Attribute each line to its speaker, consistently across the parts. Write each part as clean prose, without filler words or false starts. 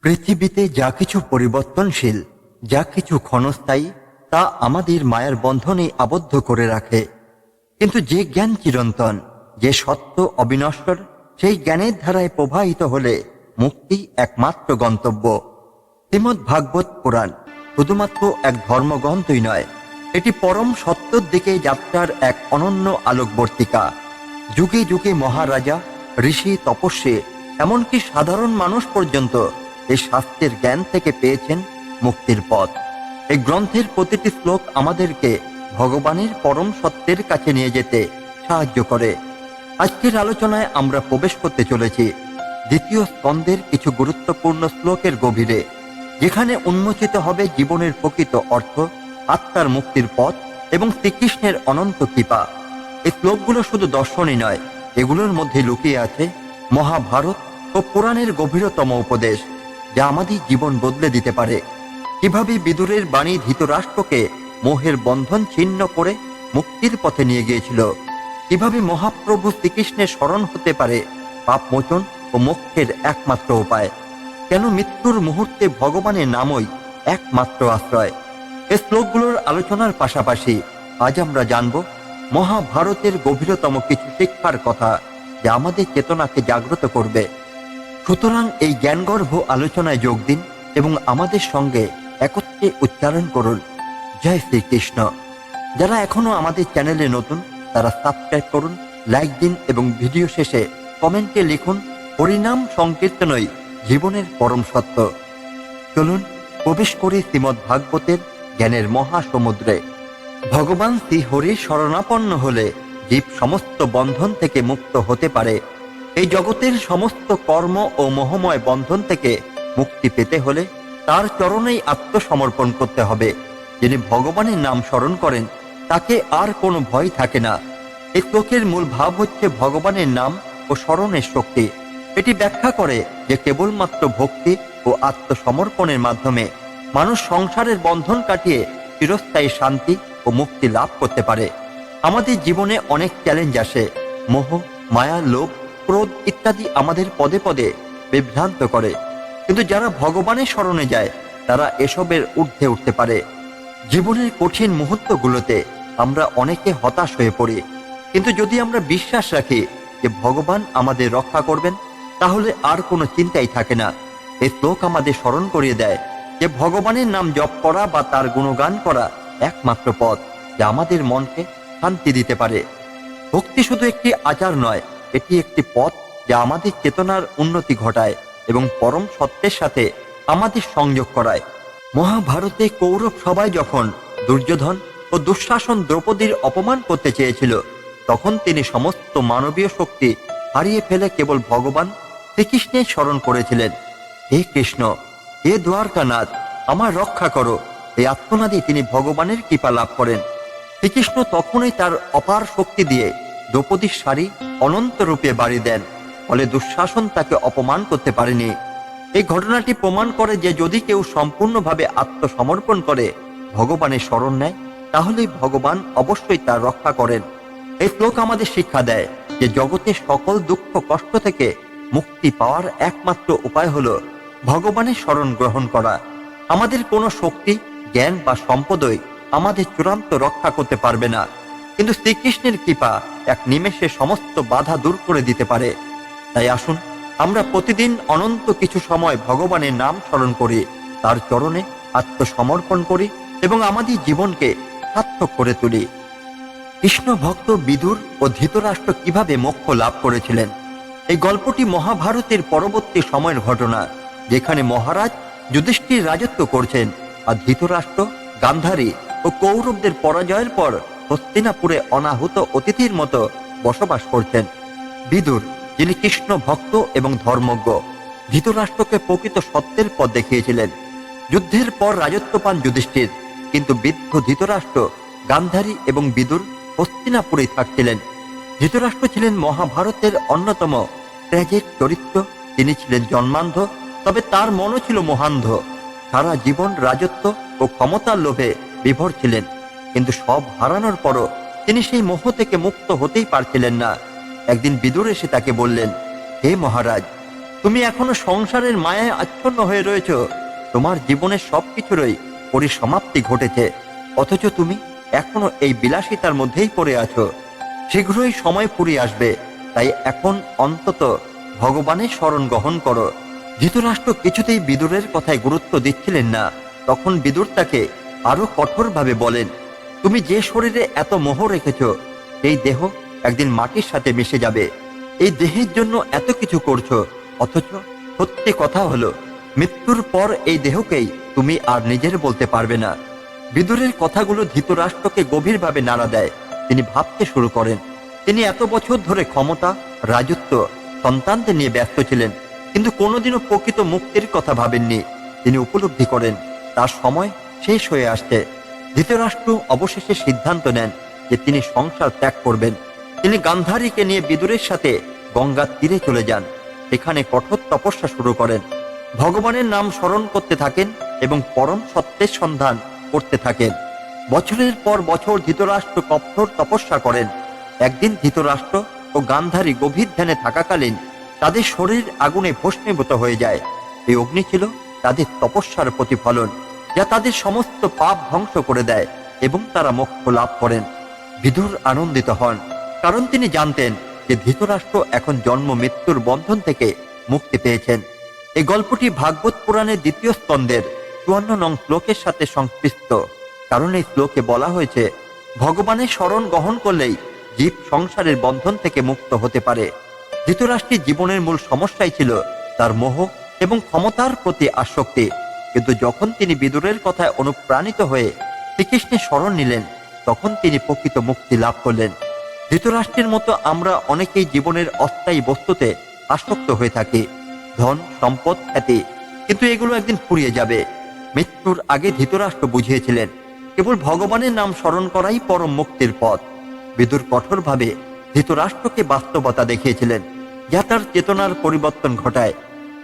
Speaker 1: পৃথিবীতে যা কিছু পরিবর্তনশীল, যা কিছু ক্ষণস্থায়ী, তা আমাদের মায়ার বন্ধনে আবদ্ধ করে রাখে। কিন্তু যে জ্ঞান চিরন্তন, যে সত্য অবিনশ্বর, সেই জ্ঞানের ধারায় প্রবাহিত হলে মুক্তি একমাত্র গন্তব্য। শ্রীমদ্ ভাগবত পুরাণ শুধুমাত্র এক ধর্মগ্রন্থই নয়, এটি পরম সত্যর দিকে যাত্রার এক অনন্য আলোকবর্তিকা। যুগে যুগে মহারাজা, ঋষি, তপস্বী, এমনকি সাধারণ মানুষ পর্যন্ত এই শাস্ত্রের জ্ঞান থেকে পেয়েছেন মুক্তির পথ। এই গ্রন্থের প্রতিটি শ্লোক আমাদেরকে ভগবানের পরম সত্যের কাছে নিয়ে যেতে সাহায্য করে। আজকের আলোচনায় আমরা প্রবেশ করতে চলেছি দ্বিতীয় স্কন্ধের কিছু গুরুত্বপূর্ণ শ্লোকের গভীরে, যেখানে উন্মোচিত হবে জীবনের প্রকৃত অর্থ, আত্মার মুক্তির পথ এবং শ্রীকৃষ্ণের অনন্ত কৃপা। এই শ্লোকগুলো শুধু দর্শনই নয়, এগুলোর মধ্যে লুকিয়ে আছে মহাভারত ও পুরাণের গভীরতম উপদেশ, যা আমাদের জীবন বদলে দিতে পারে। কিভাবে বিদুরের বাণী ধৃতরাষ্ট্রকে মোহের বন্ধন ছিন্ন করে মুক্তির পথে নিয়ে গিয়েছিল, কিভাবে মহাপ্রভু শ্রীকৃষ্ণের শরণ হতে পারে পাপমোচন ও মোক্ষের একমাত্র উপায়, কেন মৃত্যুর মুহূর্তে ভগবানের নামই একমাত্র আশ্রয়। এই শ্লোকগুলোর আলোচনার পাশাপাশি আজ আমরা জানব মহাভারতের গভীরতম কিছু শিক্ষার কথা, যা আমাদের চেতনাকে জাগ্রত করবে। সুতরাং এই জ্ঞানগর্ভ আলোচনায় যোগ দিন এবং আমাদের সঙ্গে একত্রে উচ্চারণ করুন, জয় শ্রীকৃষ্ণ। যারা এখনো আমাদের চ্যানেলে নতুন, তারা সাবস্ক্রাইব করুন, লাইক দিন এবং ভিডিও শেষে কমেন্টে লিখুন, হরিনাম সংকীর্তনই জীবনের পরম সত্য। চলুন প্রবেশ করি শ্রীমদ্ ভাগবতের জ্ঞানের মহাসমুদ্রে। ভগবান শ্রী হরির শরণাপন্ন হলে জীব সমস্ত বন্ধন থেকে মুক্ত হতে পারে। এই জগতের সমস্ত কর্ম ও মোহময় বন্ধন থেকে মুক্তি পেতে হলে তার চরণেই আত্মসমর্পণ করতে হবে। যিনি ভগবানের নাম স্মরণ করেন, তাকে আর কোনো ভয় থাকে না। এই শ্লোকের মূল ভাব হচ্ছে ভগবানের নাম ও স্মরণের শক্তি। এটি ব্যাখ্যা করে যে কেবলমাত্র ভক্তি ও আত্মসমর্পণের মাধ্যমে মানুষ সংসারের বন্ধন কাটিয়ে চিরস্থায়ী শান্তি ও মুক্তি লাভ করতে পারে। আমাদের জীবনে অনেক চ্যালেঞ্জ আসে, মোহ, মায়া, লোভ, ক্রোধ ইত্যাদি আমাদের পদে পদে বিভ্রান্ত করে। কিন্তু যারা ভগবানের শরণে যায়, তারা এসবের ঊর্ধ্বে উঠতে পারে। জীবনের কঠিন মুহূর্তগুলোতে আমরা অনেকে হতাশ হয়ে পড়ি, কিন্তু যদি আমরা বিশ্বাস রাখি যে ভগবান আমাদের রক্ষা করবেন, তাহলে আর কোনো চিন্তাই থাকে না। এই শ্লোক আমাদের স্মরণ করিয়ে দেয় যে ভগবানের নাম জপ করা বা তার গুণগান করা একমাত্র পথ, যা আমাদের মনকে শান্তি দিতে পারে। ভক্তি শুধু একটি আচার নয়, এটি একটি পথ যা আমাদের চেতনার উন্নতি ঘটায় এবং পরম সত্যের সাথে আমাদের সংযোগ করায়। মহাভারতে কৌরব সবাই যখন দুর্যোধন ও দুঃশাসন দ্রৌপদীর অপমান করতে চেয়েছিল, তখন তিনি সমস্ত মানবীয় শক্তি হারিয়ে ফেলে কেবল ভগবান শ্রীকৃষ্ণের স্মরণ করেছিলেন। হে কৃষ্ণ, হে দ্বারকানাথ, আমার রক্ষা করো। এই আত্মনাদে তিনি ভগবানের কৃপা লাভ করেন। শ্রীকৃষ্ণ তখনই তার অপার শক্তি দিয়ে দ্রৌপদীর শাড়ি অনন্ত রূপে বাড়ি দেন, ফলে দুঃশাসন তাকে অপমান করতে পারেনি। এই ঘটনাটি প্রমাণ করে যে যদি কেউ সম্পূর্ণভাবে আত্মসমর্পণ করে ভগবানের শরণ নেয়, তাহলেই ভগবান অবশ্যই তার রক্ষা করেন। এই শ্লোক আমাদের শিক্ষা দেয় যে জগতের সকল দুঃখ কষ্ট থেকে মুক্তি পাওয়ার একমাত্র উপায় হলো ভগবানের শরণ গ্রহণ করা। আমাদের কোনো শক্তি, জ্ঞান বা সম্পদই আমাদের চূড়ান্ত রক্ষা করতে পারবে না, কিন্তু শ্রীকৃষ্ণের কৃপা এক নিমেষে সমস্ত বাধা দূর করে দিতে পারে। তাই আসুন আমরা প্রতিদিন অনন্ত কিছু সময় ভগবানের নাম স্মরণ করি, তার চরণে আত্মসমর্পণ করি এবং আমাদের জীবনকে সার্থক করে তুলি। কৃষ্ণ ভক্ত বিদুর ও ধৃতরাষ্ট্র কিভাবে মোক্ষ লাভ করেছিলেন, এই গল্পটি মহাভারতের পরবর্তী সময়ের ঘটনা, যেখানে মহারাজ যুধিষ্ঠির রাজত্ব করছেন আর ধৃতরাষ্ট্র, গান্ধারী ও কৌরবদের পরাজয়ের পর হস্তিনাপুরে অনাহুত অতিথির মতো বসবাস করছেন। বিদুর, যিনি কৃষ্ণ ভক্ত এবং ধর্মজ্ঞ, ধৃতরাষ্ট্রকে প্রকৃত সত্যের পথ দেখিয়েছিলেন। যুদ্ধের পর রাজত্ব পান যুধিষ্ঠির, কিন্তু বৃদ্ধ ধৃতরাষ্ট্র, গান্ধারী এবং বিদুর হস্তিনাপুরেই থাকছিলেন। ধৃতরাষ্ট্র ছিলেন মহাভারতের অন্যতম ট্র্যাজিক চরিত্র। তিনি ছিলেন জন্মান্ধ, তবে তার মনও ছিল মহান্ধ। সারা জীবন রাজত্ব ও ক্ষমতার লোভে বিভোর ছিলেন, কিন্তু সব হারানোর পরও তিনি সেই মোহ থেকে মুক্ত হতেই পারছিলেন না। একদিন বিদুর এসে তাকে বললেন, হে মহারাজ, তুমি এখনো সংসারের মায়ায় আচ্ছন্ন হয়ে রয়েছ। তোমার জীবনের সবকিছুরই পরিসমাপ্তি ঘটেছে, অথচ তুমি এখনো এই বিলাসিতার মধ্যেই পড়ে আছো। শীঘ্রই সময় ফুরিয়ে আসবে, তাই এখন অন্তত ভগবানের শরণ গ্রহণ করো। ধৃতরাষ্ট্র কিছুতেই বিদুরের কথায় গুরুত্ব দিচ্ছিলেন না। তখন বিদুর তাকে আরো কঠোরভাবে বলেন, তুমি যে শরীরে এত মোহ রেখেছ, সেই দেহ একদিন মাটির সাথে মিশে যাবে। এই দেহের জন্য এত কিছু করছো, অথচ সত্যি কথা হলো মৃত্যুর পর এই দেহকেই তুমি আর নিজের বলতে পারবে না। বিদুরের কথাগুলো ধৃতরাষ্ট্রকে গভীরভাবে নাড়া দেয়। তিনি ভাবতে শুরু করেন, তিনি এত বছর ধরে ক্ষমতা, রাজত্ব, সন্তানদের নিয়ে ব্যস্ত ছিলেন, কিন্তু কোনোদিনও প্রকৃত মুক্তির কথা ভাবেননি। তিনি উপলব্ধি করেন তার সময় শেষ হয়ে আসছে। ধৃতরাষ্ট্র অবশেষে সিদ্ধান্ত নেন যে তিনি সংসার ত্যাগ করবেন। তিনি গান্ধারীকে নিয়ে বিদুরের সাথে গঙ্গার তীরে চলে যান। এখানে কঠোর তপস্যা শুরু করেন। ভগবানের নাম স্মরণ করতে থাকেন এবং পরম সত্যের সন্ধান করতে থাকেন। বছরের পর বছর ধৃতরাষ্ট্র কঠোর তপস্যা করেন। একদিন ধৃতরাষ্ট্র ও গান্ধারী গভীর ধ্যানে থাকাকালীন তাদের শরীর আগুনে ভস্মীভূত হয়ে যায়। এই অগ্নি ছিল তাদের তপস্যার প্রতিফলন, যা তাদের সমস্ত পাপ ধ্বংস করে দেয় এবং তারা মোক্ষ লাভ করেন। বিদুর আনন্দিত হন, কারণ তিনি জানতেন যে ধৃতরাষ্ট্র এখন জন্ম মৃত্যুর বন্ধন থেকে মুক্তি পেয়েছেন। এই গল্পটি ভাগবত পুরাণের দ্বিতীয় স্কন্ধের 54 নং শ্লোকের সাথে সংশ্লিষ্ট, কারণ এই শ্লোকে বলা হয়েছে ভগবানের শরণ গ্রহণ করলেই জীব সংসারের বন্ধন থেকে মুক্ত হতে পারে। ধৃতরাষ্ট্রের জীবনের মূল সমস্যাই ছিল তার মোহ এবং ক্ষমতার প্রতি আসক্তি, কিন্তু যখন তিনি বিদুরের কথায় অনুপ্রাণিত হয়ে শ্রীকৃষ্ণের শরণ নিলেন, তখন তিনি প্রকৃত মুক্তি লাভ করলেন। ধৃতরাষ্ট্রের মতো আমরা অনেকেই জীবনের অস্থায়ী বস্তুতে আসক্ত হয়ে থাকি, ধন, সম্পদ, খ্যাতি, কিন্তু এগুলো একদিন ফুরিয়ে যাবে। মৃত্যুর আগে ধৃতরাষ্ট্র বুঝিয়েছিলেন কেবল ভগবানের নাম স্মরণ করাই পরম মুক্তির পথ। বিদুর কঠোরভাবে ধৃতরাষ্ট্রকে বাস্তবতা দেখিয়েছিলেন, যা তার চেতনার পরিবর্তন ঘটায়।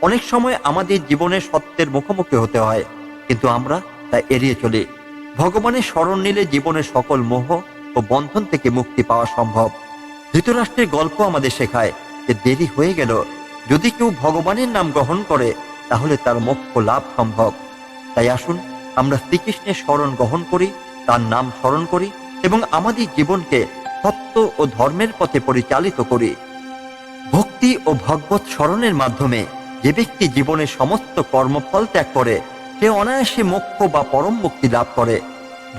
Speaker 1: অনেক সময় আমাদের জীবনে সত্যের মুখোমুখি হতে হয়, কিন্তু আমরা তা এড়িয়ে চলি। ভগবানের শরণ নিলে জীবনের সকল মোহ ও বন্ধন থেকে মুক্তি পাওয়া সম্ভব। ধৃতরাষ্ট্রের গল্প আমাদের শেখায় যে দেরি হয়ে গেল, যদি কেউ ভগবানের নাম গ্রহণ করে তাহলে তার মোক্ষ লাভ সম্ভব। তাই আসুন আমরা শ্রীকৃষ্ণের শরণ গ্রহণ করি, তার নাম স্মরণ করি এবং আমাদের জীবনকে সত্য ও ধর্মের পথে পরিচালিত করি। ভক্তি ও ভগবত স্মরণের মাধ্যমে যে ব্যক্তি জীবনের সমস্ত কর্মফল ত্যাগ করে, সে অনায়াসে মোক্ষ বা পরম মুক্তি লাভ করে।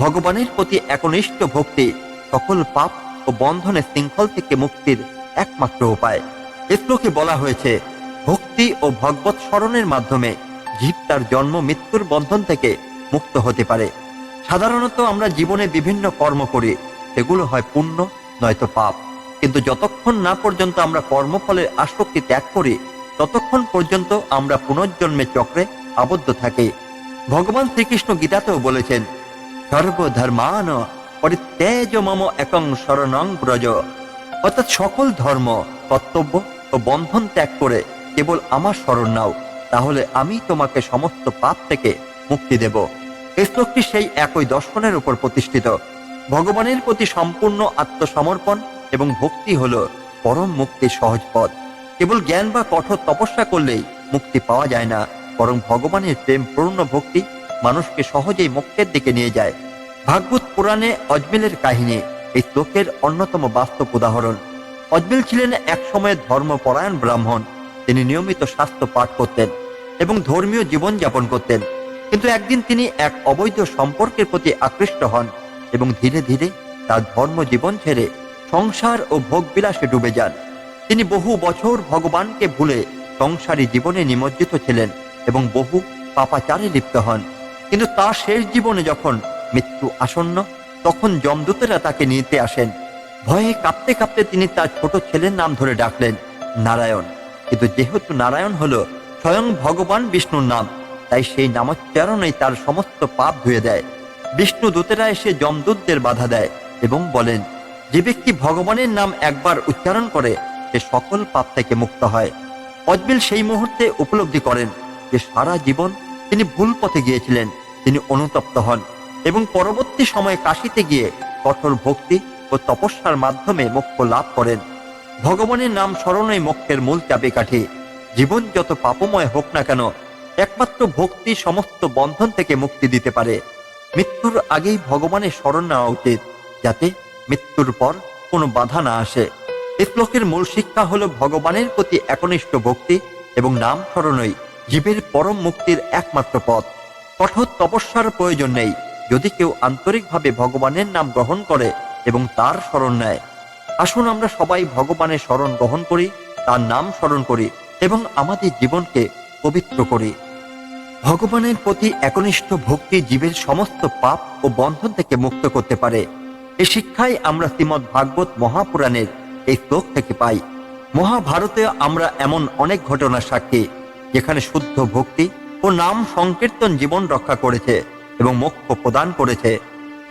Speaker 1: ভগবানের প্রতি একনিষ্ঠ ভক্তি সকল পাপ ও বন্ধনের শৃঙ্খল থেকে মুক্তির একমাত্র উপায়। এ শ্লোকে বলা হয়েছে, ভক্তি ও ভগবত স্মরণের মাধ্যমে জীব তার জন্ম মৃত্যুর বন্ধন থেকে মুক্ত হতে পারে। সাধারণত আমরা জীবনে বিভিন্ন কর্ম করি, সেগুলো হয় পুণ্য নয়তো পাপ, কিন্তু যতক্ষণ না পর্যন্ত আমরা কর্মফলের আসক্তি ত্যাগ করি, ততক্ষণ পর্যন্ত আমরা পুনর্জন্মের চক্রে আবদ্ধ থাকি। ভগবান শ্রীকৃষ্ণ গীতাতেও বলেছেন, সর্বধর্মান পরিত্যাজ্য মম একং শরণং ব্রজ, অর্থাৎ সকল ধর্ম, কর্তব্য ও বন্ধন ত্যাগ করে কেবল আমার শরণ নাও, তাহলে আমি তোমাকে সমস্ত পাপ থেকে মুক্তি দেব। এই শ্লোকটি সেই একই দর্শনের উপর প্রতিষ্ঠিত। ভগবানের প্রতি সম্পূর্ণ আত্মসমর্পণ এবং ভক্তি হল পরম মুক্তির সহজ পথ। কেবল জ্ঞান বা কঠোর তপস্যা করলেই মুক্তি পাওয়া যায় না, বরং ভগবানের প্রেম পূর্ণ ভক্তি মানুষকে সহজেই মোক্ষের দিকে নিয়ে যায়। ভাগবত পুরাণে অজমিলের কাহিনী এই শ্লোকের অন্যতম বাস্তব উদাহরণ। অজমিল ছিলেন এক সময়ের ধর্মপরায়ণ ব্রাহ্মণ। তিনি নিয়মিত শাস্ত্র পাঠ করতেন এবং ধর্মীয় জীবন যাপন করতেন, কিন্তু একদিন তিনি এক অবৈধ সম্পর্কের প্রতি আকৃষ্ট হন এবং ধীরে ধীরে তার ধর্ম জীবন ছেড়ে সংসার ও ভোগবিলাসে ডুবে যান। তিনি বহু বছর ভগবানকে ভুলে সংসারী জীবনে নিমজ্জিত ছিলেন এবং বহু পাপাচারে লিপ্ত হন। কিন্তু তার শেষ জীবনে যখন মৃত্যু আসন্ন, তখন যমদূতেরা তাকে নিতে আসেন। ভয়ে কাঁপতে কাঁপতে তিনি তার ছোট ছেলের নাম ধরে ডাকলেন, নারায়ণ। কিন্তু যেহেতু নারায়ণ হলো স্বয়ং ভগবান বিষ্ণুর নাম, তাই সেই নামোচ্চারণেই তার সমস্ত পাপ ধুয়ে দেয়। বিষ্ণু দূতেরা এসে যমদূতদের বাধা দেয় এবং বলেন, যে ব্যক্তি ভগবানের নাম একবার উচ্চারণ করে সে সকল পাপ থেকে মুক্ত হয়। অজমিল সেই মুহূর্তে উপলব্ধি করেন যে সারা জীবন তিনি ভুল পথে গিয়েছিলেন। তিনি অনুতপ্ত হন এবং পরবর্তী সময়ে কাশীতে গিয়ে কঠোর ভক্তি ও তপস্যার মাধ্যমে মোক্ষ লাভ করেন। ভগবানের নাম স্মরণই মোক্ষের মূল চাবিকাঠি। জীবন যত পাপময় হোক না কেন, একমাত্র ভক্তি সমস্ত বন্ধন থেকে মুক্তি দিতে পারে। মৃত্যুর আগেই ভগবানের শরণ নেওয়া উচিত, যাতে মৃত্যুর পর কোনো বাধা না আসে। এই শ্লোকের মূল শিক্ষা হলো ভগবানের প্রতি একনিষ্ঠ ভক্তি এবং নাম স্মরণই জীবের পরম মুক্তির একমাত্র পথ। কঠোর তপস্যার প্রয়োজন নেই, যদি কেউ আন্তরিকভাবে ভগবানের নাম গ্রহণ করে এবং তার শরণ নেয়। আসুন আমরা সবাই ভগবানের শরণ গ্রহণ করি, তার নাম স্মরণ করি এবং আমাদের জীবনকে পবিত্র করি। ভগবানের প্রতি একনিষ্ঠ ভক্তি জীবের সমস্ত পাপ ও বন্ধন থেকে মুক্ত করতে পারে। এই শিক্ষাই আমরা শ্রীমদ্ ভাগবত মহাপুরাণের এই শ্লোক থেকে পাই। মহাভারতে আমরা এমন অনেক ঘটনা সাক্ষী, যেখানে শুদ্ধ ভক্তি ও নাম সংকীর্তন জীবন রক্ষা করেছে এবং মোক্ষ প্রদান করেছে।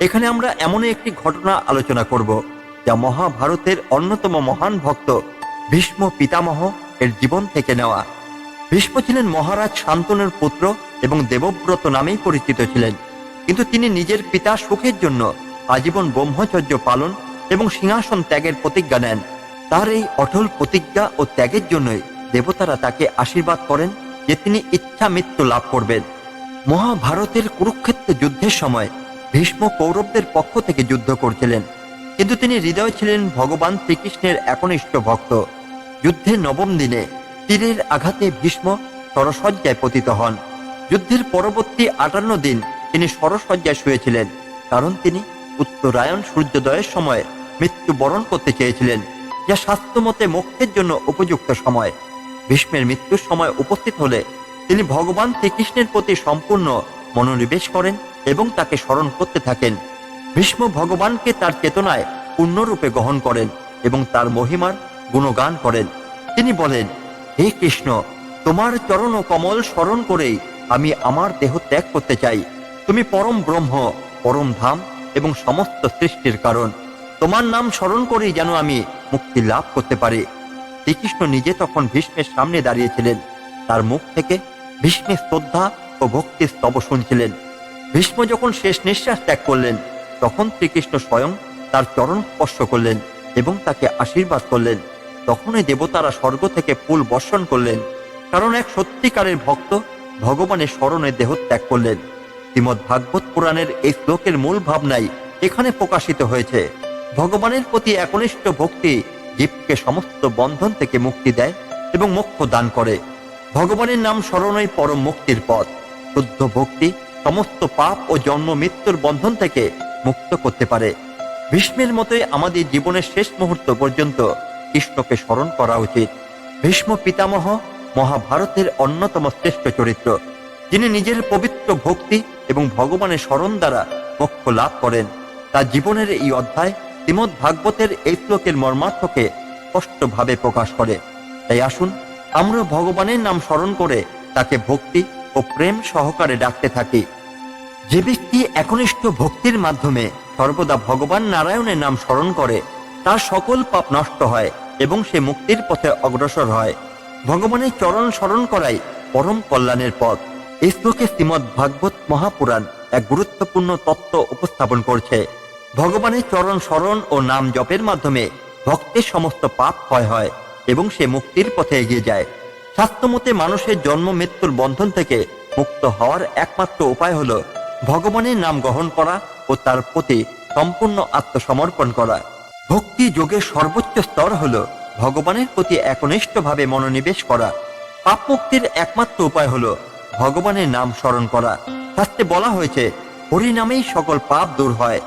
Speaker 1: এখানে আমরা এমন একটি ঘটনা আলোচনা করব, যা মহাভারতের অন্যতম মহান ভক্ত ভীষ্ম পিতামহ এর জীবন থেকে নেওয়া। ভীষ্ম ছিলেন মহারাজ শান্তনুর পুত্র এবং দেবব্রত নামেই পরিচিত ছিলেন, কিন্তু তিনি নিজের পিতা সুখের জন্য আজীবন ব্রহ্মচর্য পালন এবং সিংহাসন ত্যাগের প্রতিজ্ঞা নেন। তার এই অটল প্রতিজ্ঞা ও ত্যাগের জন্যই দেবতারা তাকে আশীর্বাদ করেন যে তিনি ইচ্ছা মৃত্যু লাভ করবেন। মহাভারতের কুরুক্ষেত্র যুদ্ধের সময় ভীষ্ম কৌরবদের পক্ষ থেকে যুদ্ধ করছিলেন, কিন্তু তিনি হৃদয় ছিলেন ভগবান শ্রীকৃষ্ণের একনিষ্ঠ ভক্ত। যুদ্ধের নবম দিনে তীরের আঘাতে ভীষ্ম শরশয্যায় পতিত হন। যুদ্ধের পরবর্তী 58 দিন তিনি শরশয্যায় শুয়েছিলেন, কারণ তিনি উত্তরায়ণ সূর্যোদয়ের সময় মৃত্যুবরণ করতে চেয়েছিলেন, যা শাস্ত্রমতে মোক্ষের জন্য উপযুক্ত সময়। ভীষ্মের মৃত্যুর সময় উপস্থিত হলে তিনি ভগবান শ্রীকৃষ্ণের প্রতি সম্পূর্ণ মনোনিবেশ করেন এবং তাকে স্মরণ করতে থাকেন। ভীষ্ম ভগবানকে তার চেতনায় পূর্ণরূপে গ্রহণ করেন এবং তার মহিমার গুণগান করেন। তিনি বলেন, হে কৃষ্ণ, তোমার চরণ ও কমল স্মরণ করেই আমি আমার দেহ ত্যাগ করতে চাই। তুমি পরম ব্রহ্ম, পরম ধাম এবং সমস্ত সৃষ্টির কারণ। তোমার নাম স্মরণ করেই যেন আমি মুক্তি লাভ করতে পারি। শ্রীকৃষ্ণ নিজে তখন ভীষ্মের সামনে দাঁড়িয়েছিলেন। তার মুখ থেকে ভীষ্মের শ্রদ্ধা ও ভক্তির স্তব শুনছিলেন। ভীষ্ম যখন শেষ নিঃশ্বাস ত্যাগ করলেন, তখন শ্রীকৃষ্ণ স্বয়ং তার চরণ স্পর্শ করলেন এবং তাকে আশীর্বাদ করলেন। তখনই দেবতারা স্বর্গ থেকে ফুল বর্ষণ করলেন, কারণ এক সত্যিকারের ভক্ত ভগবানের স্মরণে দেহ ত্যাগ করলেন। শ্রীমদ্ ভাগবত পুরাণের এই শ্লোকের মূল ভাবনাই এখানে প্রকাশিত হয়েছে। ভগবানের প্রতি একনিষ্ঠ ভক্তি জীবকে সমস্ত বন্ধন থেকে মুক্তি দেয় এবং মোক্ষ দান করে। ভগবানের নাম স্মরণই পরম মুক্তির পথ। শুদ্ধ ভক্তি সমস্ত পাপ ও জন্ম মৃত্যুর বন্ধন থেকে মুক্ত করতে পারে। ভীষ্মের মতোই আমাদের জীবনের শেষ মুহূর্ত পর্যন্ত কৃষ্ণকে স্মরণ করা উচিত। ভীষ্ম পিতামহ মহাভারতের অন্যতম শ্রেষ্ঠ চরিত্র, যিনি নিজের পবিত্র ভক্তি এবং ভগবানের স্মরণ দ্বারা মোক্ষ লাভ করেন। তার জীবনের এই অধ্যায় শ্রীমদ্ ভাগবতের এই শ্লোকের মর্মার্থকে স্পষ্টভাবে প্রকাশ করে। তাই আসুন আমরা ভগবানের নাম স্মরণ করে তাকে ভক্তি ও প্রেম সহকারে ডাকতে থাকি। যে ব্যক্তি একনিষ্ঠ ভক্তির মাধ্যমে সর্বদা ভগবান নারায়ণের নাম স্মরণ করে, তার সকল পাপ নষ্ট হয় এবং সে মুক্তির পথে অগ্রসর হয়। ভগবানের চরণ স্মরণ করাই পরম কল্যাণের পথ। এই শ্লোকে শ্রীমদ্ ভাগবত মহাপুরাণ এক গুরুত্বপূর্ণ তত্ত্ব উপস্থাপন করছে। ভগবানের চরণ স্মরণ ও নাম জপের মাধ্যমে ভক্তের সমস্ত পাপ ক্ষয় হয় এবং সে মুক্তির পথে এগিয়ে যায়। শাস্ত্রমতে মানুষের জন্ম মৃত্যুর বন্ধন থেকে মুক্ত হওয়ার একমাত্র উপায় হল ভগবানের নাম গ্রহণ করা ও তার প্রতি সম্পূর্ণ আত্মসমর্পণ করা। ভক্তি যোগের সর্বোচ্চ স্তর হল ভগবানের প্রতি একনিষ্ঠভাবে মনোনিবেশ করা। পাপ মুক্তির একমাত্র উপায় হল ভগবানের নাম স্মরণ করা। শাস্ত্রে বলা হয়েছে, হরি নামেই সকল পাপ দূর হয়।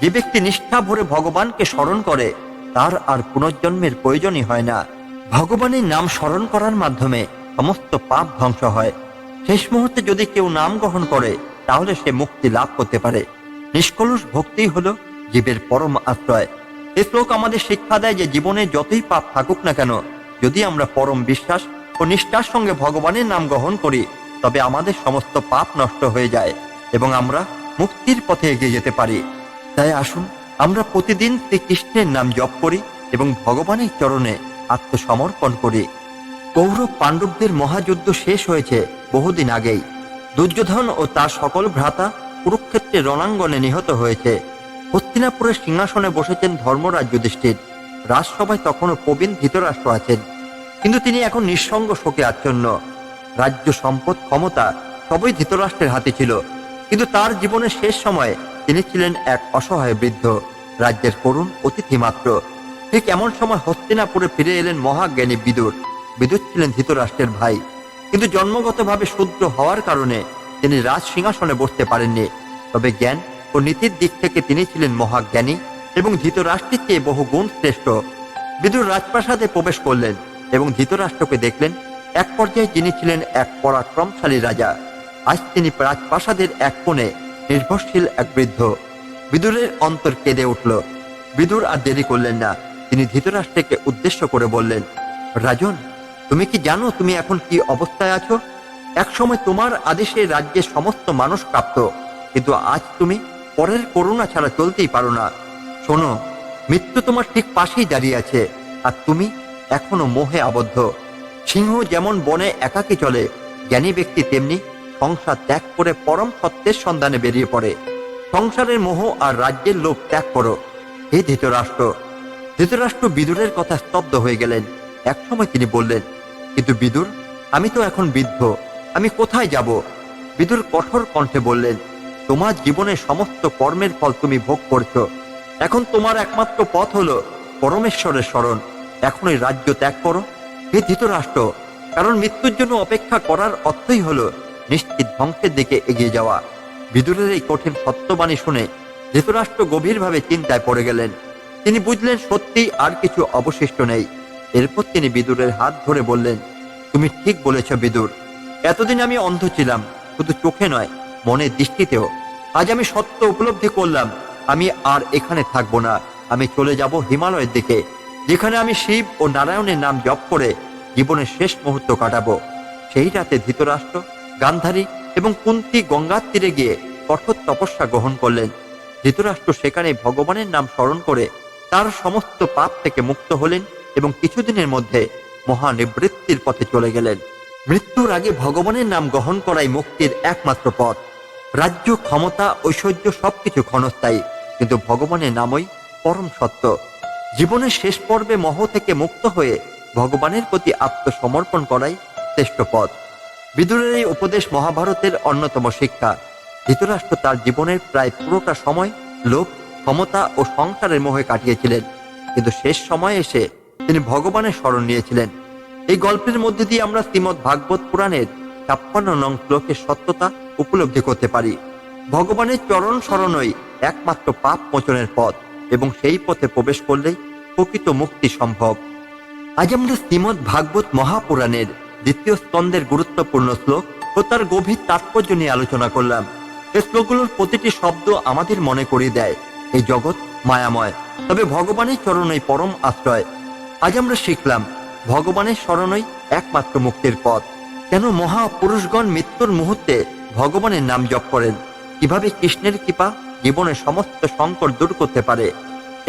Speaker 1: যে ব্যক্তি নিষ্ঠা ভরে ভগবানকে স্মরণ করে, তার আর পুনর্জন্মের প্রয়োজনই হয় না। ভগবানের নাম স্মরণ করার মাধ্যমে সমস্ত পাপ ধ্বংস হয়। শেষ মুহূর্তে যদি কেউ নাম গ্রহণ করে, তাহলে সে মুক্তি লাভ করতে পারে। নিষ্কলুষ ভক্তি হল জীবের পরম আশ্রয়। এই শ্লোক আমাদের শিক্ষা দেয় যে জীবনে যতই পাপ থাকুক না কেন, যদি আমরা পরম বিশ্বাস ও নিষ্ঠার সঙ্গে ভগবানের নাম গ্রহণ করি, তবে আমাদের সমস্ত পাপ নষ্ট হয়ে যায় এবং আমরা মুক্তির পথে এগিয়ে যেতে পারি। তাই আসুন আমরা প্রতিদিন শ্রীকৃষ্ণের নাম জপ করি এবং ভগবানের চরণে আত্মসমর্পণ করি। কৌরব পাণ্ডবদের মহাযুদ্ধ শেষ হয়েছে বহুদিন আগেই। দুর্যোধন ও তার সকল ভ্রাতা কুরুক্ষেত্রের রণাঙ্গনে নিহত হয়েছে। হস্তিনাপুরের সিংহাসনে বসেছেন ধর্মরাজ যুধিষ্ঠির। রাজসভায় তখনও প্রবীণ ধৃতরাষ্ট্র আছেন। কিন্তু তিনি এখন নিঃসঙ্গ শোকে আচ্ছন্ন। রাজ্য, সম্পদ, ক্ষমতা সবই ধৃতরাষ্ট্রের হাতে ছিল, কিন্তু তার জীবনের শেষ সময়ে তিনি ছিলেন এক অসহায় বৃদ্ধ, রাজ্যের করুণ অতিথি মাত্র। ঠিক এমন সময় হস্তিনাপুরে ফিরে এলেন মহাজ্ঞানী বিদুর। বিদুর ছিলেন ধৃতরাষ্ট্রের ভাই, কিন্তু জন্মগতভাবে শূদ্র হওয়ার কারণে তিনি রাজ সিংহাসনে বসতে পারেননি। তবে জ্ঞান ও নীতির দিক থেকে তিনি ছিলেন মহাজ্ঞানী এবং ধৃতরাষ্ট্রের চেয়ে বহু গুণ শ্রেষ্ঠ। বিদুর রাজপ্রাসাদে প্রবেশ করলেন এবং ধৃতরাষ্ট্রকে দেখলেন। এক পর্যায়ে যিনি ছিলেন এক পরাক্রমশালী রাজা, আজ তিনি রাজপ্রাসাদের এক কোণে নির্ভরশীল এক বৃদ্ধ। বিদুরের অন্তর কেঁদে উঠল। বিদুর আর দেরি করলেন না, তিনি ধৃতরাষ্ট্রকে উদ্দেশ্য করে বললেন, রাজন, তুমি কি জানো তুমি এখন কি অবস্থায় আছো? একসময় তোমার আদেশে রাজ্যের সমস্ত মানুষ কাঁপত, কিন্তু আজ তুমি পরের করুণা ছাড়া চলতেই পারো না। শোনো, মৃত্যু তোমার ঠিক পাশেই দাঁড়িয়ে আছে, আর তুমি এখনো মোহে আবদ্ধ। সিংহ যেমন বনে একাকী চলে, জ্ঞানী ব্যক্তি তেমনি সংসার ত্যাগ করে পরম সত্যের সন্ধানে বেরিয়ে পড়ে। সংসারের মোহ আর রাজ্যের লোভ ত্যাগ করো, হে ধৃতরাষ্ট্র। ধৃতরাষ্ট্র বিদুরের কথা স্তব্ধ হয়ে গেলেন। একসময় তিনি বললেন, কিন্তু বিদুর, আমি তো এখন বৃদ্ধ, আমি কোথায় যাব? বিদুর কঠোর কণ্ঠে বললেন, তোমার জীবনের সমস্ত কর্মের ফল তুমি ভোগ করছো। এখন তোমার একমাত্র পথ হলো পরমেশ্বরের শরণ। এখন এই রাজ্য ত্যাগ করো, হে ধৃতরাষ্ট্র, কারণ মৃত্যুর জন্য অপেক্ষা করার অর্থই হলো নিশ্চিত ধ্বংসের দিকে এগিয়ে যাওয়া। বিদুরের এই কঠিন সত্যবাণী শুনে ধৃতরাষ্ট্র গভীরভাবে চিন্তায় পড়ে গেলেন। তিনি বুঝলেন সত্যিই আর কিছু অবশিষ্ট নেই। এরপর তিনি বিদুরের হাত ধরে বললেন, তুমি ঠিক বলেছ বিদুর, এতদিন আমি অন্ধ ছিলাম, শুধু চোখে নয়, মনের দৃষ্টিতেও। আজ আমি সত্য উপলব্ধি করলাম, আমি আর এখানে থাকবো না। আমি চলে যাব হিমালয়ের দিকে, যেখানে আমি শিব ও নারায়ণের নাম জপ করে জীবনের শেষ মুহূর্ত কাটাবো। সেই রাতে ধৃতরাষ্ট্র, গান্ধারী এবং কুন্তী গঙ্গার তীরে গিয়ে কঠোর তপস্যা গ্রহণ করলেন। ধৃতরাষ্ট্র সেখানে ভগবানের নাম স্মরণ করে তার সমস্ত পাপ থেকে মুক্ত হলেন এবং কিছুদিনের মধ্যে মহানিবৃত্তির পথে চলে গেলেন। মৃত্যুর আগে ভগবানের নাম গ্রহণ করাই মুক্তির একমাত্র পথ। রাজ্য, ক্ষমতা, ঐশ্বর্য সবকিছু ক্ষণস্থায়ী, কিন্তু ভগবানের নামই পরম সত্য। জীবনের শেষ পর্বে মোহ থেকে মুক্ত হয়ে ভগবানের প্রতি আত্মসমর্পণ করাই শ্রেষ্ঠ পথ। বিদুরের এই উপদেশ মহাভারতের অন্যতম শিক্ষা। ধৃতরাষ্ট্র তার জীবনের প্রায় পুরোটা সময় লোভ, ক্ষমতা ও সংসারের মোহে কাটিয়েছিলেন, কিন্তু শেষ সময়ে এসে তিনি ভগবানের শরণ নিয়েছিলেন। এই গল্পের মধ্যে দিয়ে আমরা শ্রীমদ্ ভাগবত পুরাণের ৫৬ নং শ্লোকের সত্যতা উপলব্ধি করতে পারি। ভগবানের চরণ শরণই একমাত্র পাপ মোচনের পথ, এবং সেই পথে প্রবেশ করলেই প্রকৃত মুক্তি সম্ভব। আজ আমরা শ্রীমদ্ ভাগবত মহাপুরাণের দ্বিতীয় স্কন্ধের গুরুত্বপূর্ণ শ্লোক ও তার গভীর তাৎপর্য নিয়ে আলোচনা করলাম। এই শ্লোকগুলোর প্রতিটি শব্দ আমাদের মনে করিয়ে দেয় এই জগৎ মায়াময়, তবে ভগবানের চরণই পরম আশ্রয়। আজ আমরা শিখলাম ভগবানের শরণই একমাত্র মুক্তির পথ। কেন মহাপুরুষগণ মৃত্যুর মুহূর্তে ভগবানের নাম জপ করেন, কিভাবে কৃষ্ণের কৃপা জীবনের সমস্ত সংকট দূর করতে পারে।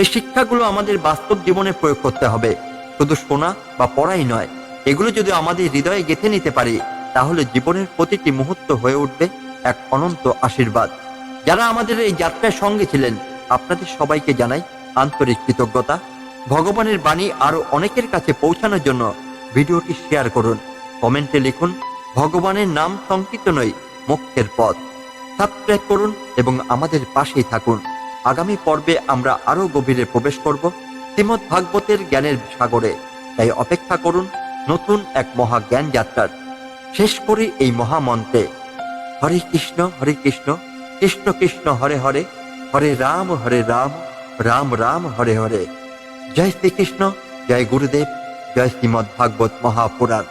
Speaker 1: এই শিক্ষাগুলো আমাদের বাস্তব জীবনে প্রয়োগ করতে হবে, শুধু শোনা বা পড়াই নয়। এগুলো যদি আমাদের হৃদয়ে গেঁথে নিতে পারি, তাহলে জীবনের প্রতিটি মুহূর্ত হয়ে উঠবে এক অনন্ত আশীর্বাদ। যারা আমাদের এই যাত্রার সঙ্গে ছিলেন, আপনাদের সবাইকে জানাই আন্তরিক কৃতজ্ঞতা। ভগবানের বাণী আরো অনেকের কাছে পৌঁছানোর জন্য ভিডিওটি শেয়ার করুন, কমেন্টে লিখুন, ভগবানের নাম সংকীর্তনই মোক্ষের পথ। সাবস্ক্রাইব করুন এবং আমাদের পাশেই থাকুন। আগামী পর্বে আমরা আরো গভীরে প্রবেশ করব শ্রীমদ্ ভাগবতের জ্ঞানের সাগরে। তাই অপেক্ষা করুন নতুন এক মহা জ্ঞান যাত্রার। শেষ করি এই মহামন্ত্রে, হরে কৃষ্ণ কৃষ্ণ কৃষ্ণ হরে হরে, হরে রাম রাম রাম হরে হরে। জয় শ্রীকৃষ্ণ, জয় গুরুদেব, জয় শ্রীমদ্ ভাগবত মহাপুরাণ।